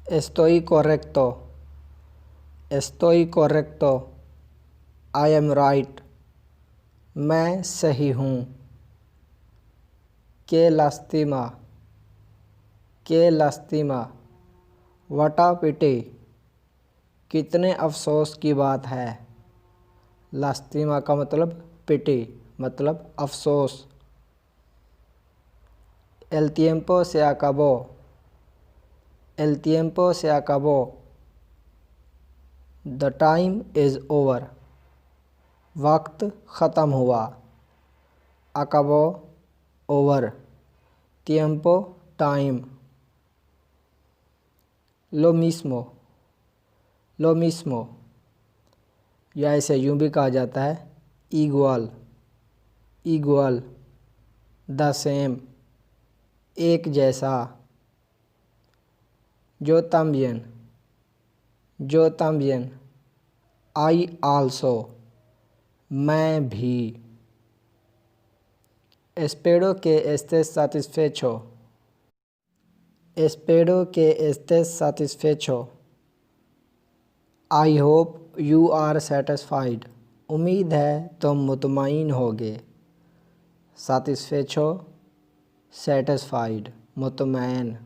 Estoy correcto. Estoy correcto. I am right. मैं सही हूँ. Qué lástima. Qué lástima. What a pity. कितने अफसोस की बात है. लास्तिमा का मतलब पिटी, मतलब अफसोस. El tiempo se acabó. El tiempo se acabó. The time is over. वक्त ख़त्म हुआ. Acabó, over. Tiempo, time. Lo mismo. Lo mismo. या इसे यूँ भी कहा जाता है igual. Igual. The same. एक जैसा. Yo también. Yo también. I also. मैं भी. Espero que estés satisfecho. Espero que estés satisfecho. I hope you are satisfied. उम्मीद है तुम मुतमईन होगे. Satisfecho, satisfied, मुतमईन.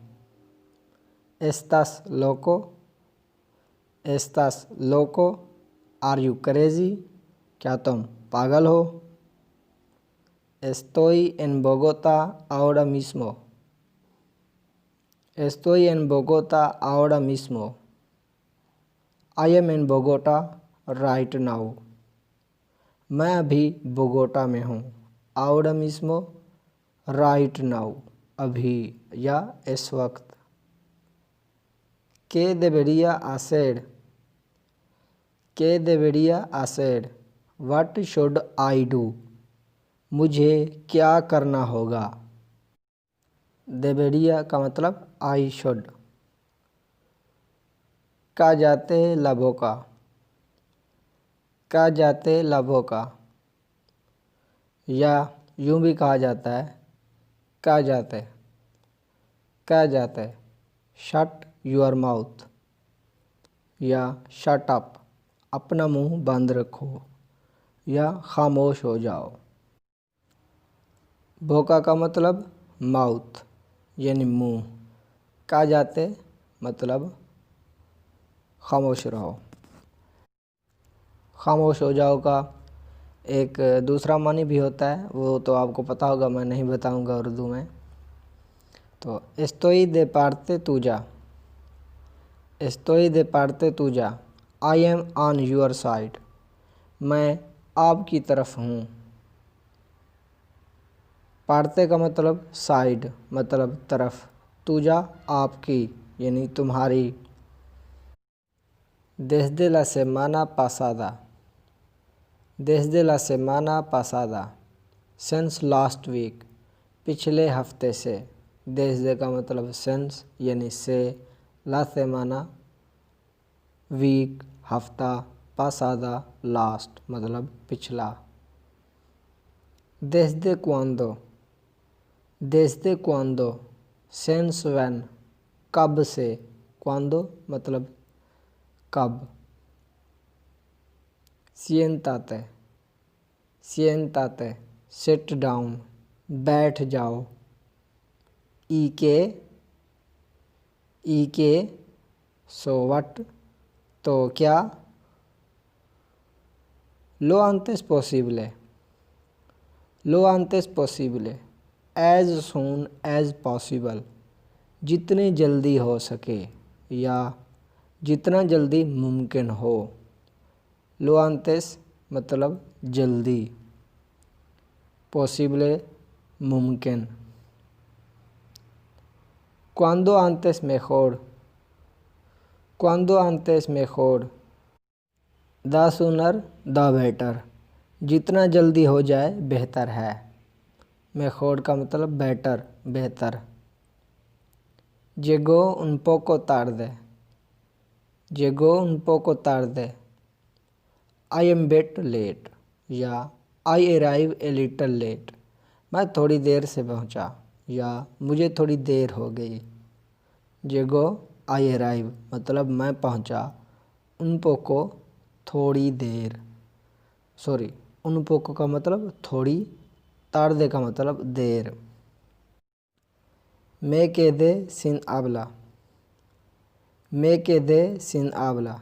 Estás loco. Estás loco. Are you crazy? क्या तुम पागल हो. Estoy en Bogotá ahora mismo. Estoy en Bogotá ahora mismo. I am in Bogotá right now. मैं अभी बोगोटा में हूँ. Ahora mismo, right now, अभी या इस वक्त. ¿Qué debería hacer? ¿Qué debería hacer? What should I do? मुझे क्या करना होगा. देबेरिया का मतलब I should. cállate la boca. cállate la boca. या यूँ भी कहा जाता है cállate. cállate. shut your mouth. या shut up. अपना मुंह बंद रखो या खामोश हो जाओ. बोका का मतलब माउथ यानी मुंह. cállate मतलब खामोश रहो. खामोश हो जाओ का एक दूसरा मानी भी होता है, वो तो आपको पता होगा, मैं नहीं बताऊंगा उर्दू में. तो estoy de parte tuya. estoy de parte tuya. I am on your side. मैं आपकी तरफ हूँ. पार्ते का मतलब साइड, मतलब तरफ. तुझा आपकी यानी तुम्हारी. desde la semana pasada. desde la semana pasada. since last week. पिछले हफ्ते से. desde का मतलब since यानी से. la semana वीक हफ्ता. pasada लास्ट मतलब पिछला. desde cuando. desde cuando. since when कब से. cuando मतलब कब. siéntate. siéntate. sit down. बैठ जाओ. y que so what तो क्या. lo antes posible. lo antes posible. as soon as possible. जितनी जल्दी हो सके या जितना जल्दी मुमकिन हो. lo antes मतलब जल्दी. possible मुमकिन. cuando antes mejor. cuando antes mejor. the sooner the better. जितना जल्दी हो जाए बेहतर है. mejor का मतलब बेटर, बेहतर. llegó un poco tarde. llegó un poco tarde. I am bit late. या I arrive a little late. मैं थोड़ी देर से पहुंचा या मुझे थोड़ी देर हो गई. llegó आई अराइव मतलब मैं पहुंचा, उन पोको थोड़ी देर, सॉरी उन पोको का मतलब थोड़ी, तार्दे का मतलब देर। मैं quedé sin habla, मैं quedé sin habla,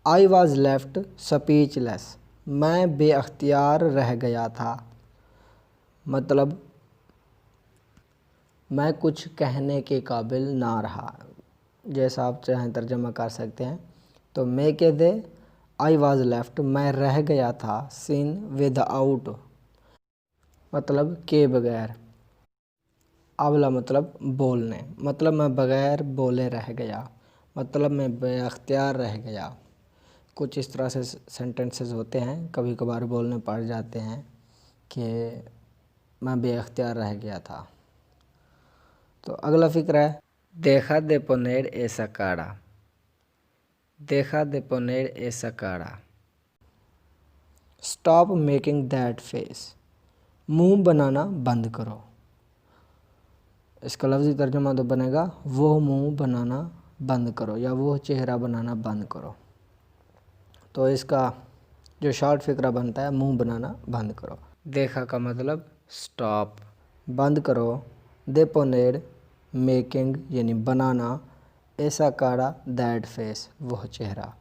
I was left speechless, मैं बेअख्तियार रह गया था, मतलब मैं कुछ कहने के काबिल ना रहा। जैसा आप चाहें तर्जमा कर सकते हैं। तो मैं के दे आई वॉज लेफ्ट मैं रह गया था, सिन विदाउट मतलब के बगैर, अवला मतलब बोलने, मतलब मैं बगैर बोले रह गया, मतलब मैं बेअख्तियार रह गया। कुछ इस तरह से सेंटेंसेस होते हैं, कभी कभार बोलने पड़ जाते हैं कि मैं बेअख्तियार रह गया था। तो अगला फ़िक्र है देखा दे पोनेर ऐसा काड़ा, देखा दे पोनेर ऐसा काड़ा, स्टॉप मेकिंग दैट फेस, मुंह बनाना बंद करो। इसका लफ्ज़ी तर्जुमा तो बनेगा वो मुंह बनाना बंद करो या वो चेहरा बनाना बंद करो। तो इसका जो शॉर्ट फिक्रा बनता है मुंह बनाना बंद करो। देखा का मतलब स्टॉप, बंद करो, दे पोनेर मेकिंग यानी बनाना, ऐसा काड़ा दैट फेस वह चेहरा।